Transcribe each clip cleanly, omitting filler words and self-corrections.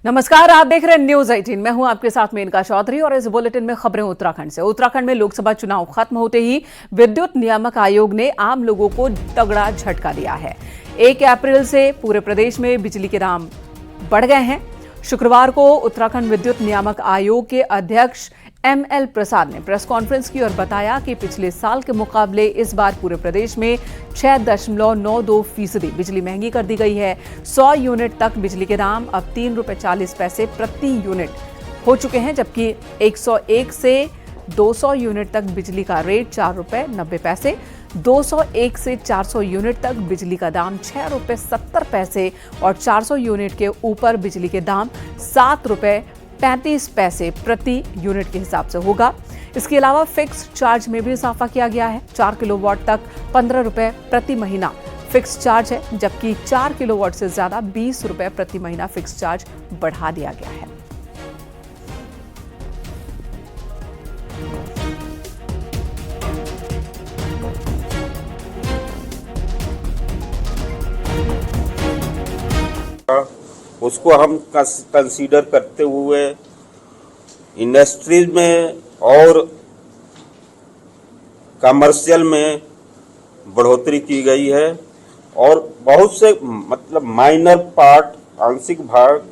नमस्कार, आप देख रहे हैं न्यूज 18। मैं हूं आपके साथ मेनका चौधरी और इस बुलेटिन में खबरें उत्तराखंड से। उत्तराखंड में लोकसभा चुनाव खत्म होते ही विद्युत नियामक आयोग ने आम लोगों को तगड़ा झटका दिया है। 1 अप्रैल से पूरे प्रदेश में बिजली के दाम बढ़ गए हैं। शुक्रवार को उत्तराखंड विद्युत नियामक आयोग के अध्यक्ष ML प्रसाद ने प्रेस कॉन्फ्रेंस की और बताया कि पिछले साल के मुकाबले इस बार पूरे प्रदेश में 6.92% बिजली महंगी कर दी गई है। 100 यूनिट तक बिजली के दाम अब ₹3.40 प्रति यूनिट हो चुके हैं, जबकि 101 से 200 यूनिट तक बिजली का रेट ₹4.90, 201 से 400 यूनिट तक बिजली का दाम ₹6.70 और 400 यूनिट के ऊपर बिजली के दाम ₹7.35 प्रति यूनिट के हिसाब से होगा। इसके अलावा फिक्स चार्ज में भी इजाफा किया गया है। 4 किलोवाट तक ₹15 प्रति महीना फिक्स चार्ज है, जबकि 4 किलोवाट से ज्यादा ₹20 प्रति महीना फिक्स चार्ज बढ़ा दिया गया है। उसको हम कंसीडर करते हुए इंडस्ट्रीज में और कमर्शियल में बढ़ोतरी की गई है और बहुत से माइनर पार्ट आंशिक भाग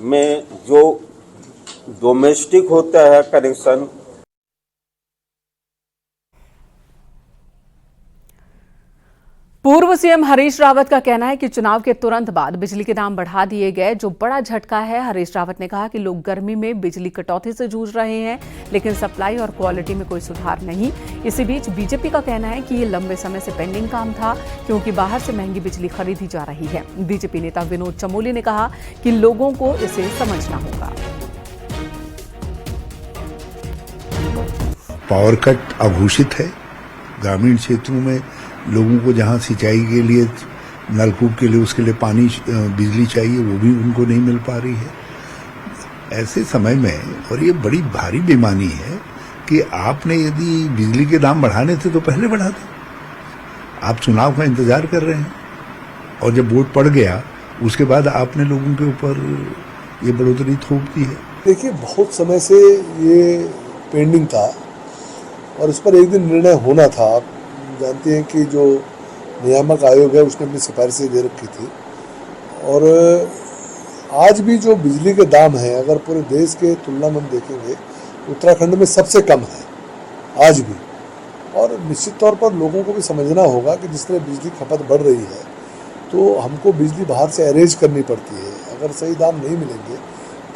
में जो डोमेस्टिक होता है कनेक्शन। पूर्व सीएम हरीश रावत का कहना है कि चुनाव के तुरंत बाद बिजली के दाम बढ़ा दिए गए, जो बड़ा झटका है। हरीश रावत ने कहा कि लोग गर्मी में बिजली कटौती से जूझ रहे हैं, लेकिन सप्लाई और क्वालिटी में कोई सुधार नहीं। इसी बीच बीजेपी का कहना है कि ये लंबे समय से पेंडिंग काम था, क्योंकि बाहर से महंगी बिजली खरीदी जा रही है। बीजेपी नेता विनोद चमोली ने कहा कि लोगों को इसे समझना होगा। पावर कट अघोषित है। ग्रामीण क्षेत्रों में लोगों को जहां सिंचाई के लिए, नलकूप के लिए, उसके लिए पानी बिजली चाहिए, वो भी उनको नहीं मिल पा रही है। ऐसे समय में, और ये बड़ी भारी बेईमानी है कि आपने यदि बिजली के दाम बढ़ाने थे तो पहले बढ़ा दो। आप चुनाव का इंतजार कर रहे हैं और जब वोट पड़ गया उसके बाद आपने लोगों के ऊपर ये बढ़ोतरी थोप दी है। देखिए, बहुत समय से ये पेंडिंग था और उस पर एक दिन निर्णय होना था। आप जानते हैं कि जो नियामक आयोग है उसने अपनी सिफारिशें दे रखी थी और आज भी जो बिजली के दाम हैं, अगर पूरे देश के तुलना में हम देखेंगे, उत्तराखंड में सबसे कम है आज भी। और निश्चित तौर पर लोगों को भी समझना होगा कि जिस तरह बिजली खपत बढ़ रही है तो हमको बिजली बाहर से अरेंज करनी पड़ती है। अगर सही दाम नहीं मिलेंगे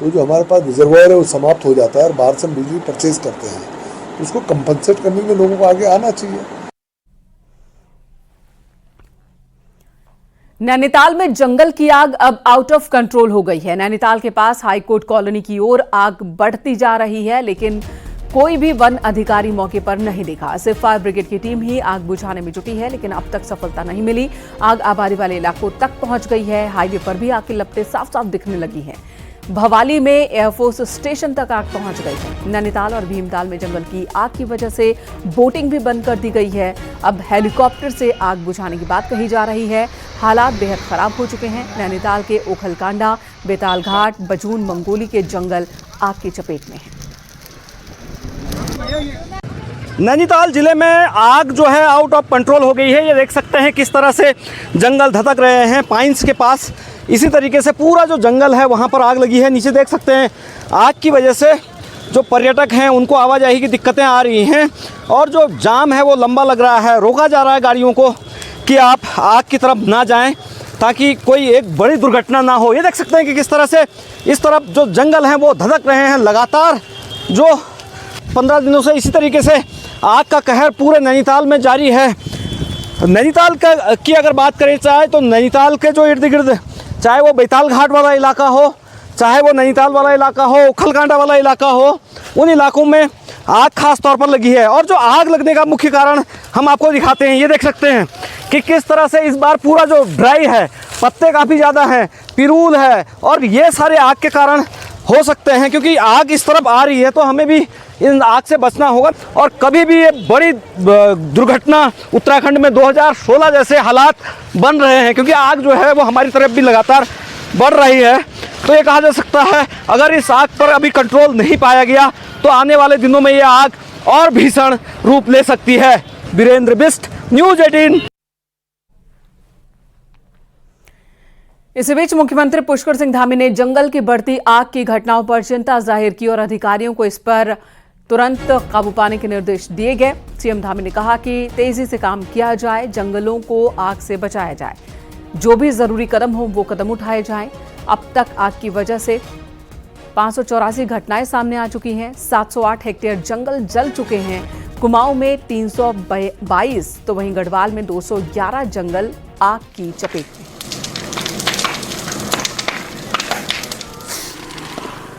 तो जो हमारे पास रिजर्वायर है वो समाप्त हो जाता है और बाहर से हम बिजली परचेज करते हैं, तो उसको कंपनसेट करने में लोगों को आगे आना चाहिए। नैनीताल में जंगल की आग अब आउट ऑफ कंट्रोल हो गई है। नैनीताल के पास हाईकोर्ट कॉलोनी की ओर आग बढ़ती जा रही है, लेकिन कोई भी वन अधिकारी मौके पर नहीं दिखा। सिर्फ फायर ब्रिगेड की टीम ही आग बुझाने में जुटी है, लेकिन अब तक सफलता नहीं मिली। आग आबादी वाले इलाकों तक पहुंच गई है। हाईवे पर भी आग की लपटें साफ साफ दिखने लगी हैं। भवाली में एयरफोर्स स्टेशन तक आग पहुंच गई है। नैनीताल और भीमताल में जंगल की आग की वजह से बोटिंग भी बंद कर दी गई है। अब हेलीकॉप्टर से आग बुझाने की बात कही जा रही है। हालात बेहद खराब हो चुके हैं। नैनीताल के ओखलकांडा, बेताल घाट, बजून, मंगोली के जंगल आग की चपेट में हैं। नैनीताल जिले में आग जो है आउट ऑफ कंट्रोल हो गई है। ये देख सकते हैं किस तरह से जंगल धधक रहे हैं। पाइन्स के पास इसी तरीके से पूरा जो जंगल है वहाँ पर आग लगी है। नीचे देख सकते हैं आग की वजह से जो पर्यटक हैं उनको आवाजाही की दिक्कतें आ रही हैं और जो जाम है वो लंबा लग रहा है। रोका जा रहा है गाड़ियों को कि आप आग की तरफ ना जाएं ताकि कोई एक बड़ी दुर्घटना ना हो। ये देख सकते हैं कि किस तरह से इस तरफ जो जंगल हैं वो धधक रहे हैं। लगातार जो 15 दिनों से इसी तरीके से आग का कहर पूरे नैनीताल में जारी है। नैनीताल की अगर बात करें चाहे तो नैनीताल के जो इर्द गिर्द, चाहे वो बेताल घाट वाला इलाका हो, चाहे वो नैनीताल वाला इलाका हो, ओखलकांडा वाला इलाका हो, उन इलाकों में आग खास तौर पर लगी है। और जो आग लगने का मुख्य कारण हम आपको दिखाते हैं। ये देख सकते हैं कि किस तरह से इस बार पूरा जो ड्राई है, पत्ते काफ़ी ज़्यादा हैं, पिरूल है और ये सारे आग के कारण हो सकते हैं, क्योंकि आग इस तरफ आ रही है तो हमें भी इन आग से बचना होगा। और कभी भी ये बड़ी दुर्घटना उत्तराखंड में 2016 जैसे हालात बन रहे हैं, क्योंकि आग जो है वो हमारी तरफ भी लगातार बढ़ रही है। तो ये कहा जा सकता है अगर इस आग पर अभी कंट्रोल नहीं पाया गया तो आने वाले दिनों में ये आग और भीषण रूप ले सकती है। वीरेंद्र बिष्ट, न्यूज़ 18। इसी बीच मुख्यमंत्री पुष्कर सिंह धामी ने जंगल की बढ़ती आग की घटनाओं पर चिंता जाहिर की और अधिकारियों को इस पर तुरंत काबू पाने के निर्देश दिए गए। सीएम धामी ने कहा कि तेजी से काम किया जाए, जंगलों को आग से बचाया जाए, जो भी जरूरी कदम हो वो कदम उठाए जाएं। अब तक आग की वजह से 584 घटनाएं सामने आ चुकी हैं। 708 हेक्टेयर जंगल जल चुके हैं। कुमाऊं में 322 तो वहीं गढ़वाल में 211 जंगल आग की चपेट में।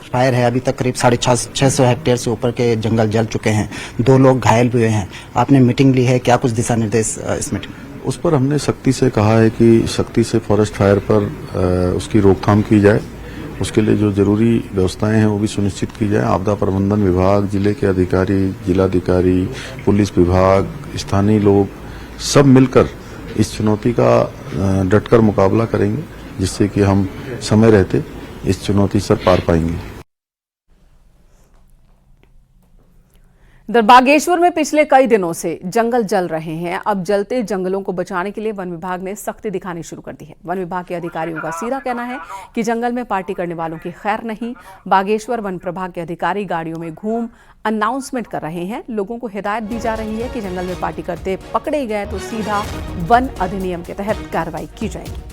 फायर है, अभी तक करीब 650 हेक्टेयर से ऊपर के जंगल जल चुके हैं। 2 लोग घायल हुए हैं। आपने मीटिंग ली है, क्या कुछ दिशा निर्देश इस मीटिंग? उस पर हमने सख्ती से कहा है कि सख्ती से फॉरेस्ट फायर पर उसकी रोकथाम की जाए। उसके लिए जो जरूरी व्यवस्थाएं हैं वो भी सुनिश्चित की जाए। आपदा प्रबंधन विभाग, जिले के अधिकारी, जिलाधिकारी, पुलिस विभाग, स्थानीय लोग सब मिलकर इस चुनौती का डटकर मुकाबला करेंगे, जिससे कि हम समय रहते इस चुनौती से पार पाएंगे। इधर बागेश्वर में पिछले कई दिनों से जंगल जल रहे हैं। अब जलते जंगलों को बचाने के लिए वन विभाग ने सख्ती दिखानी शुरू कर दी है। वन विभाग के अधिकारियों का सीधा कहना है कि जंगल में पार्टी करने वालों की खैर नहीं। बागेश्वर वन प्रभाग के अधिकारी गाड़ियों में घूम अनाउंसमेंट कर रहे हैं। लोगों को हिदायत दी जा रही है कि जंगल में पार्टी करते पकड़े गए तो सीधा वन अधिनियम के तहत कार्रवाई की जाएगी।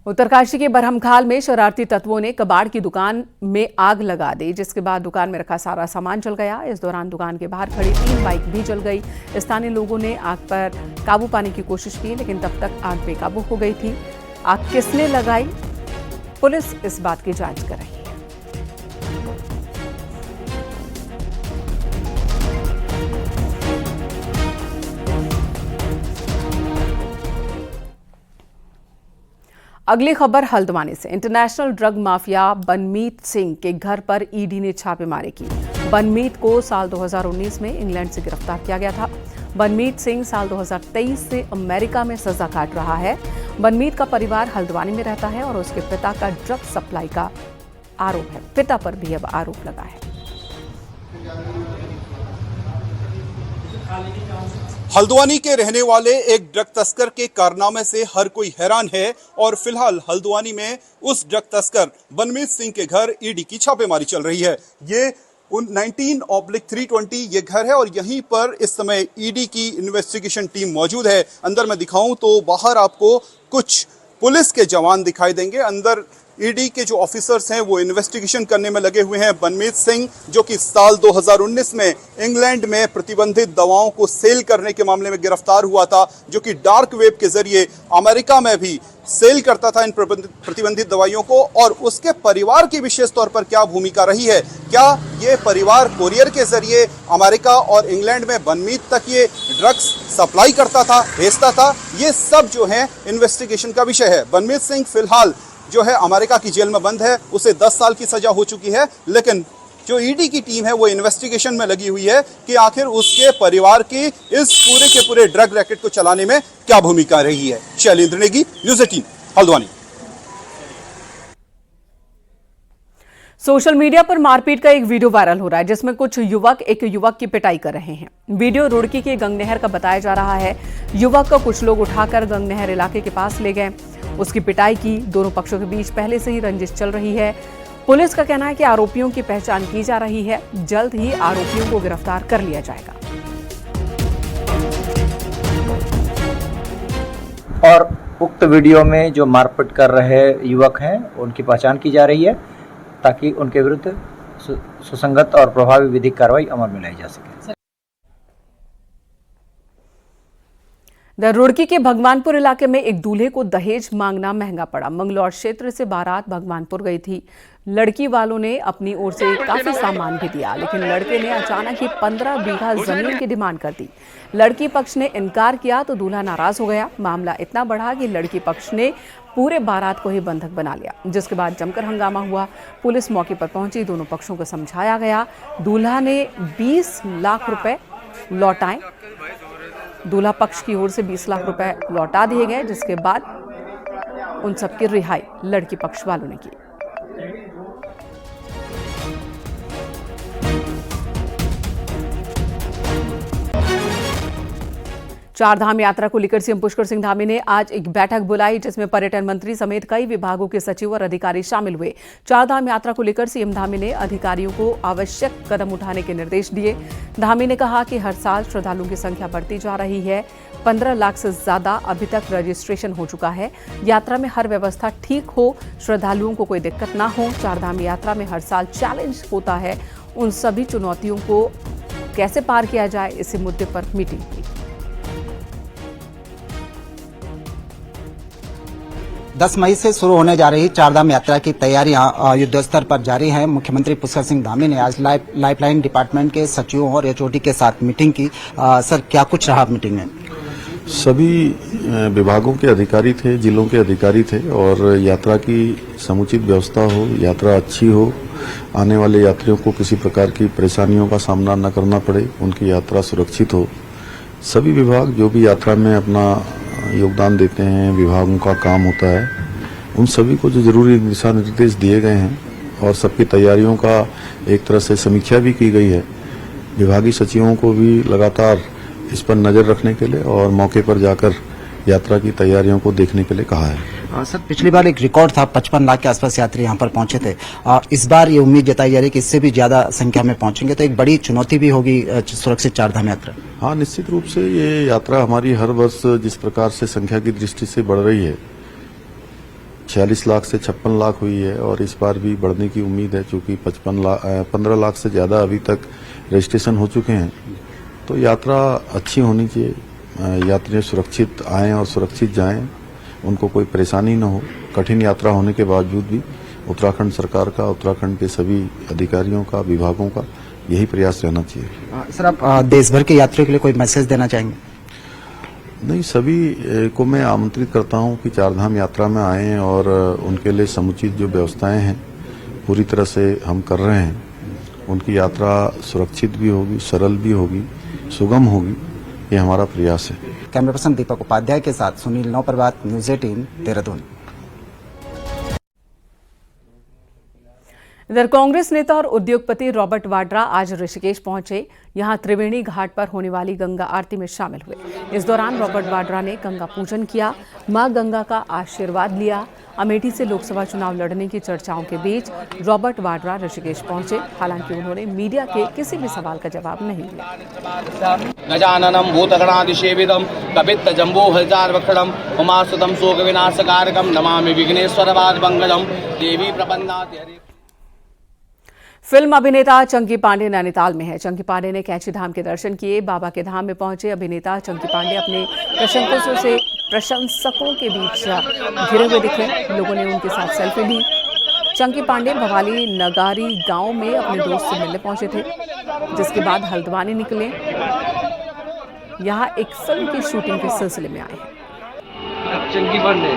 उत्तरकाशी के बरहमखाल में शरारती तत्वों ने कबाड़ की दुकान में आग लगा दी, जिसके बाद दुकान में रखा सारा सामान जल गया। इस दौरान दुकान के बाहर खड़ी 3 बाइक भी जल गई। स्थानीय लोगों ने आग पर काबू पाने की कोशिश की, लेकिन तब तक आग बेकाबू हो गई थी। आग किसने लगाई, पुलिस इस बात की जांच कर रही है। अगली खबर हल्द्वानी से। International drug mafia Banmeet Singh के घर पर ईडी ने छापेमारी की। बनमीत को साल 2019 में इंग्लैंड से गिरफ्तार किया गया था। बनमीत सिंह साल 2023 से अमेरिका में सजा काट रहा है। बनमीत का परिवार हल्द्वानी में रहता है और उसके पिता का ड्रग सप्लाई का आरोप है। पिता पर भी अब आरोप लगा है। हल्द्वानी के रहने वाले एक ड्रग तस्कर के कारनामे से हर कोई हैरान है और फिलहाल हल्द्वानी में उस ड्रग तस्कर बनमीत सिंह के घर ईडी की छापेमारी चल रही है। ये 19/320 ये घर है और यहीं पर इस समय ईडी की इन्वेस्टिगेशन टीम मौजूद है। अंदर मैं दिखाऊं तो बाहर आपको कुछ पुलिस के जवान दिखाई देंगे। अंदर ईडी के जो ऑफिसर्स हैं वो इन्वेस्टिगेशन करने में लगे हुए हैं। बनमीत सिंह जो कि साल 2019 में इंग्लैंड में प्रतिबंधित दवाओं को सेल करने के मामले में गिरफ्तार हुआ था, जो कि डार्क वेब के जरिए अमेरिका में भी सेल करता था इन प्रतिबंधित दवाइयों को। और उसके परिवार की विशेष तौर पर क्या भूमिका रही है, क्या ये परिवार कोरियर के जरिए अमेरिका और इंग्लैंड में बनमीत तक ये ड्रग्स सप्लाई करता था, भेजता था, ये सब जो है इन्वेस्टिगेशन का विषय है। बनमीत सिंह फिलहाल जो है अमेरिका की जेल में बंद है। उसे 10 साल की सजा हो चुकी है, लेकिन जो ईडी की टीम है वो इन्वेस्टिगेशन में लगी हुई है कि आखिर उसके परिवार की इस पूरे के पूरे ड्रग रैकेट को चलाने में क्या भूमिका रही है। Shailendra Negi, news 18 Haldwani. Social media पर मारपीट का एक वीडियो वायरल हो रहा है, जिसमें कुछ युवक एक युवक की पिटाई कर रहे हैं। वीडियो रुड़की के गंगनहर का बताया जा रहा है। युवक को कुछ लोग उठाकर गंगनहर इलाके के पास ले गए, उसकी पिटाई की। दोनों पक्षों के बीच पहले से ही रंजिश चल रही है। पुलिस का कहना है कि आरोपियों की पहचान की जा रही है, जल्द ही आरोपियों को गिरफ्तार कर लिया जाएगा। और उक्त वीडियो में जो मारपीट कर रहे युवक हैं उनकी पहचान की जा रही है, ताकि उनके विरुद्ध सुसंगत और प्रभावी विधिक कार्रवाई अमल में लाई जा सके। रुड़की के भगवानपुर इलाके में एक दूल्हे को दहेज मांगना महंगा पड़ा। मंगलौर क्षेत्र से बारात भगवानपुर गई थी। लड़की वालों ने अपनी ओर से काफी सामान भी दिया, लेकिन लड़के ने अचानक ही 15 बीघा जमीन की डिमांड कर दी। लड़की पक्ष ने इनकार किया तो दूल्हा नाराज हो गया। मामला इतना बढ़ा कि लड़की पक्ष ने पूरे बारात को ही बंधक बना लिया, जिसके बाद जमकर हंगामा हुआ। पुलिस मौके पर पहुंची, दोनों पक्षों को समझाया गया। दूल्हा ने 20 लाख रुपए लौटाए। दूल्हा पक्ष की ओर से 20 लाख रुपए लौटा दिए गए, जिसके बाद उन सबकी रिहाई लड़की पक्ष वालों ने की। चारधाम यात्रा को लेकर सीएम पुष्कर सिंह धामी ने आज एक बैठक बुलाई, जिसमें पर्यटन मंत्री समेत कई विभागों के सचिव और अधिकारी शामिल हुए। चारधाम यात्रा को लेकर सीएम धामी ने अधिकारियों को आवश्यक कदम उठाने के निर्देश दिए। धामी ने कहा कि हर साल श्रद्धालुओं की संख्या बढ़ती जा रही है। 15 लाख से ज्यादा अभी तक रजिस्ट्रेशन हो चुका है। यात्रा में हर व्यवस्था ठीक हो, श्रद्धालुओं को कोई दिक्कत ना हो। चारधाम यात्रा में हर साल चैलेंज होता है, उन सभी चुनौतियों को कैसे पार किया जाए, इसी मुद्दे पर मीटिंग हुई। 10 मई से शुरू होने जा रही चारधाम यात्रा की तैयारियां युद्ध स्तर पर जारी हैं। मुख्यमंत्री पुष्कर सिंह धामी ने आज लाइफलाइन डिपार्टमेंट के सचिवों और एचओडी के साथ मीटिंग की। सर, क्या कुछ रहा मीटिंग में? सभी विभागों के अधिकारी थे, जिलों के अधिकारी थे और यात्रा की समुचित व्यवस्था हो, यात्रा अच्छी हो, आने वाले यात्रियों को किसी प्रकार की परेशानियों का सामना न करना पड़े, उनकी यात्रा सुरक्षित हो। सभी विभाग जो भी यात्रा में अपना योगदान देते हैं, विभागों का काम होता है, उन सभी को जो जरूरी दिशा निर्देश दिए गए हैं और सबकी तैयारियों का एक तरह से समीक्षा भी की गई है। विभागीय सचिवों को भी लगातार इस पर नजर रखने के लिए और मौके पर जाकर यात्रा की तैयारियों को देखने के लिए कहा है। सर, पिछली बार एक रिकॉर्ड था, 55 लाख के आसपास यात्री यहाँ पर पहुंचे थे। इस बार ये उम्मीद जताई जा रही है कि इससे भी ज्यादा संख्या में पहुंचेंगे, तो एक बड़ी चुनौती भी होगी सुरक्षित चारधाम यात्रा। हाँ, निश्चित रूप से ये यात्रा हमारी हर वर्ष जिस प्रकार से संख्या की दृष्टि से बढ़ रही है, 46 लाख से 56 लाख हुई है और इस बार भी बढ़ने की उम्मीद है, चूंकि 15 लाख से ज्यादा अभी तक रजिस्ट्रेशन हो चुके हैं। तो यात्रा अच्छी होनी चाहिए, यात्री सुरक्षित आएं और सुरक्षित जाएं, उनको कोई परेशानी न हो। कठिन यात्रा होने के बावजूद भी उत्तराखंड सरकार का, उत्तराखंड के सभी अधिकारियों का, विभागों का यही प्रयास रहना चाहिए। सर, आप देश भर के यात्रियों के लिए कोई मैसेज देना चाहेंगे? नहीं, सभी को मैं आमंत्रित करता हूं कि चारधाम यात्रा में आएं और उनके लिए समुचित जो व्यवस्थाएं हैं पूरी तरह से हम कर रहे हैं। उनकी यात्रा सुरक्षित भी होगी, सरल भी होगी, सुगम होगी, ये हमारा प्रयास है। कैमरा पर्सन दीपक उपाध्याय के साथ सुनील नौप्रभात, न्यूज़ 18, देहरादून। इधर कांग्रेस नेता और उद्योगपति रॉबर्ट वाड्रा आज ऋषिकेश पहुंचे। यहां त्रिवेणी घाट पर होने वाली गंगा आरती में शामिल हुए। इस दौरान रॉबर्ट वाड्रा ने गंगा पूजन किया, मां गंगा का आशीर्वाद लिया। अमेठी से लोकसभा चुनाव लड़ने की चर्चाओं के बीच रॉबर्ट वाड्रा ऋषिकेश पहुंचे। हालांकि उन्होंने मीडिया के किसी भी सवाल का जवाब नहीं दिया। गजाननम भूतगणादिसेवितम कपित्त जम्बूफलचार्वक्षणम उमासुतम शोक विनाशकारकम नमामि विघ्नेश्वरपाद पंकजम देवी प्रपन्नाति हरे। फिल्म अभिनेता चंकी पांडे नैनीताल में है। चंकी पांडे ने कैची धाम के दर्शन किए। बाबा के धाम में पहुंचे अभिनेता चंकी पांडे अपने प्रशंसकों के बीच घिरे हुए दिखे। लोगों ने उनके साथ सेल्फी ली। चंकी पांडे भवाली नगारी गांव में अपने दोस्त से मिलने पहुंचे थे, जिसके बाद हल्द्वानी निकले। यहां एक फिल्म की शूटिंग के सिलसिले में आए हैं। चंकी पांडे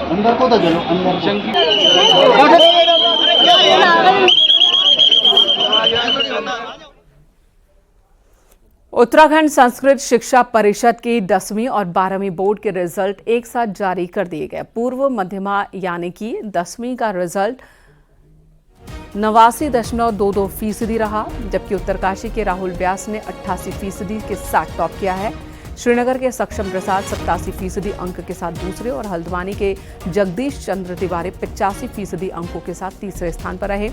अंदर को तो चलो, अंदर उत्तराखंड संस्कृत शिक्षा परिषद की 10वीं और 12वीं बोर्ड के रिजल्ट एक साथ जारी कर दिए गए। पूर्व मध्यमा यानी कि 10वीं का रिजल्ट 89.22% रहा, जबकि उत्तरकाशी के राहुल व्यास ने 88% के साथ टॉप किया है। श्रीनगर के सक्षम प्रसाद 87% अंक के साथ दूसरे और हल्द्वानी के जगदीश चंद्र तिवारी 85% अंकों के साथ तीसरे स्थान पर रहे।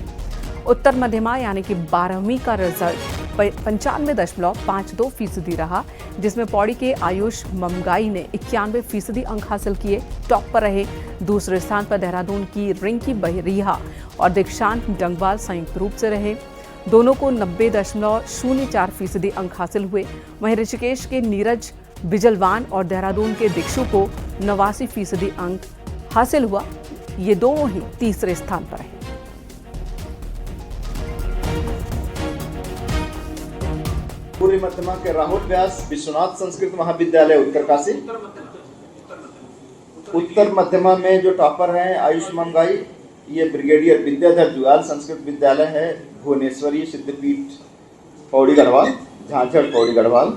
उत्तर मध्यमा यानी कि 12वीं का रिजल्ट 95.52% रहा, जिसमें पौड़ी के आयुष ममगाई ने 91% अंक हासिल किए, टॉप पर रहे। दूसरे स्थान पर देहरादून की रिंकी बहरिया और दीक्षांत डंगवाल संयुक्त रूप से रहे। दोनों को 90.04% अंक हासिल हुए। वहीं ऋषिकेश के नीरज बिजलवान और देहरादून के दीक्षु को 89% अंक हासिल हुआ। ये दोनों ही तीसरे स्थान पर रहे। पूर्वी मध्यमा के राहुल व्यास विश्वनाथ संस्कृत महाविद्यालय उत्तरकाशी। उत्तर मध्यमा में जो टॉपर हैं आयुष मंगाई, ये ब्रिगेडियर विद्याधर जुआल संस्कृत विद्यालय है, भुवनेश्वरी सिद्धपीठ पौड़ी गढ़वाल, झांझड़ पौड़ी गढ़वाल।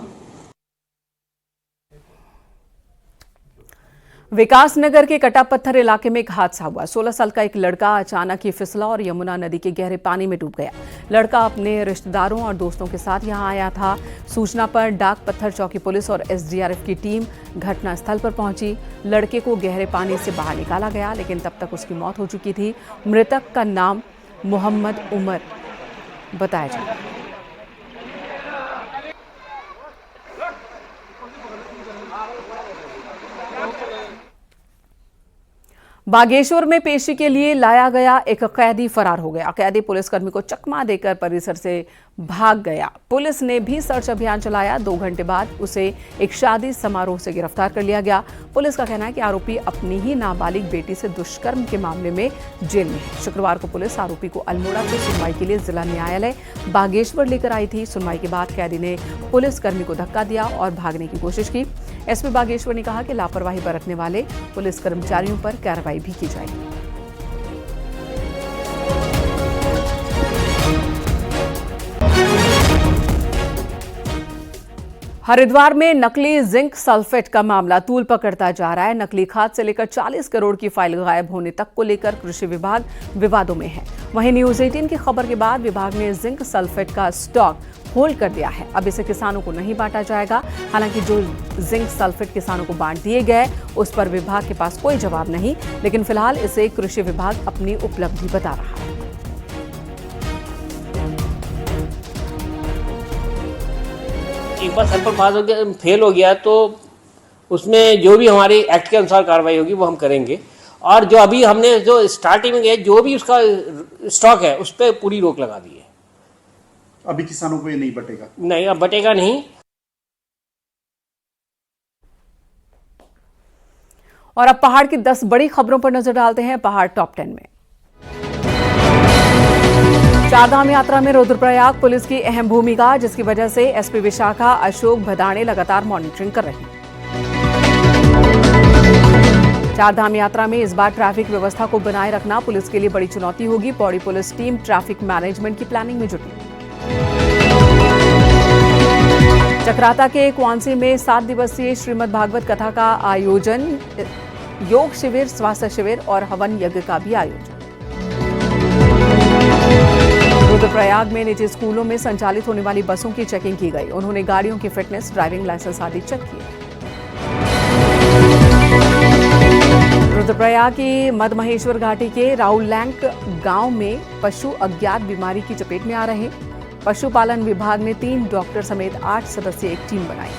विकासनगर के कटापत्थर इलाके में एक हादसा हुआ। 16 साल का एक लड़का अचानक ही फिसला और यमुना नदी के गहरे पानी में डूब गया। लड़का अपने रिश्तेदारों और दोस्तों के साथ यहां आया था। सूचना पर डाक पत्थर चौकी पुलिस और एसडीआरएफ की टीम घटनास्थल पर पहुंची। लड़के को गहरे पानी से बाहर निकाला गया, लेकिन तब तक उसकी मौत हो चुकी थी। मृतक का नाम मोहम्मद उमर बताया जा रहा है। बागेश्वर में पेशी के लिए लाया गया एक कैदी फरार हो गया। कैदी पुलिसकर्मी को चकमा देकर परिसर से भाग गया। पुलिस ने भी सर्च अभियान चलाया। 2 घंटे बाद उसे एक शादी समारोह से गिरफ्तार कर लिया गया। पुलिस का कहना है कि आरोपी अपनी ही नाबालिग बेटी से दुष्कर्म के मामले में जेल में है। शुक्रवार को पुलिस आरोपी को अल्मोड़ा से सुनवाई के लिए जिला न्यायालय बागेश्वर लेकर आई थी। सुनवाई के बाद कैदी ने पुलिसकर्मी को धक्का दिया और भागने की कोशिश की। एसपी बागेश्वर ने कहा कि लापरवाही बरतने वाले पुलिस कर्मचारियों पर कार्रवाई भी की जाएगी। हरिद्वार में नकली जिंक सल्फेट का मामला तूल पकड़ता जा रहा है। नकली खाद से लेकर 40 करोड़ की फाइल गायब होने तक को लेकर कृषि विभाग विवादों में है। वहीं न्यूज 18 की खबर के बाद विभाग ने जिंक सल्फेट का स्टॉक होल्ड कर दिया है। अब इसे किसानों को नहीं बांटा जाएगा। हालांकि जो जिंक सल्फेट किसानों को बांट दिए गए उस पर विभाग के पास कोई जवाब नहीं, लेकिन फिलहाल इसे कृषि विभाग अपनी उपलब्धि बता रहा है। एक बार सैंपल पास हो गया, फेल हो गया तो उसमें जो भी हमारे एक्ट के अनुसार कार्रवाई होगी वो हम करेंगे। और जो अभी हमने जो स्टार्टिंग में जो भी उसका स्टॉक है उस पर पूरी रोक लगा दी है। अभी किसानों को ये नहीं बटेगा? नहीं, अब बटेगा नहीं। और अब पहाड़ की 10 बड़ी खबरों पर नजर डालते हैं पहाड़ टॉप 10 में। चारधाम यात्रा में रुद्रप्रयाग पुलिस की अहम भूमिका, जिसकी वजह से एसपी विशाखा अशोक भदाणे लगातार मॉनिटरिंग कर रहे हैं। चारधाम यात्रा में इस बार ट्रैफिक व्यवस्था को बनाए रखना पुलिस के लिए बड़ी चुनौती होगी। Pauri police team traffic management की प्लानिंग में जुटी। चक्राता के क्वांसी में 7 दिवसीय श्रीमद् भागवत कथा का आयोजन, योग शिविर, स्वास्थ्य शिविर और हवन यज्ञ का भी आयोजन। रुद्रप्रयाग में निजी स्कूलों में संचालित होने वाली बसों की चेकिंग की गई। उन्होंने गाड़ियों की फिटनेस, ड्राइविंग लाइसेंस आदि चेक किए। रुद्रप्रयाग की मदमहेश्वर घाटी के राउलैंक गांव में पशु अज्ञात बीमारी की चपेट में आ रहे। पशुपालन विभाग ने 3 डॉक्टर समेत 8 सदस्यीय एक टीम बनाई।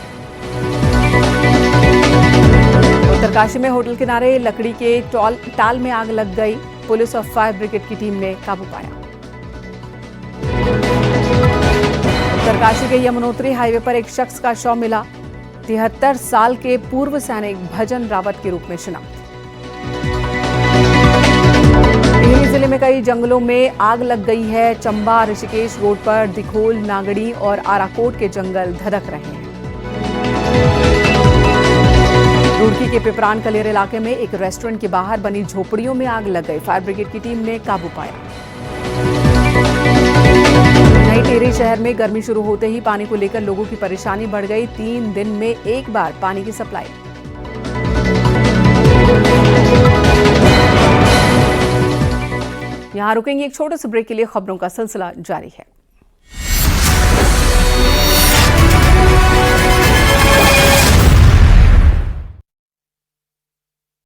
उत्तरकाशी में होटल किनारे लकड़ी के टाल में आग लग गई। पुलिस और फायर ब्रिगेड की टीम ने काबू पाया। उत्तरकाशी के यमुनोत्री हाईवे पर एक शख्स का शव मिला। 73 साल के पूर्व सैनिक भजन रावत के रूप में शिनाख्त। टिहरी जिले में कई जंगलों में आग लग गई है। चंबा ऋषिकेश रोड पर दिखोल, नागड़ी और आराकोट के जंगल धधक रहे हैं। रुड़की के पिपरान कलेर इलाके में एक रेस्टोरेंट के बाहर बनी झोपड़ियों में आग लग गई। फायर ब्रिगेड की टीम ने काबू पाया। नई टिहरी शहर में गर्मी शुरू होते ही पानी को लेकर लोगों की परेशानी बढ़ गई। 3 दिन में एक बार पानी की सप्लाई। यहां रुकेंगे एक छोटे से ब्रेक के लिए। खबरों का सिलसिला जारी है।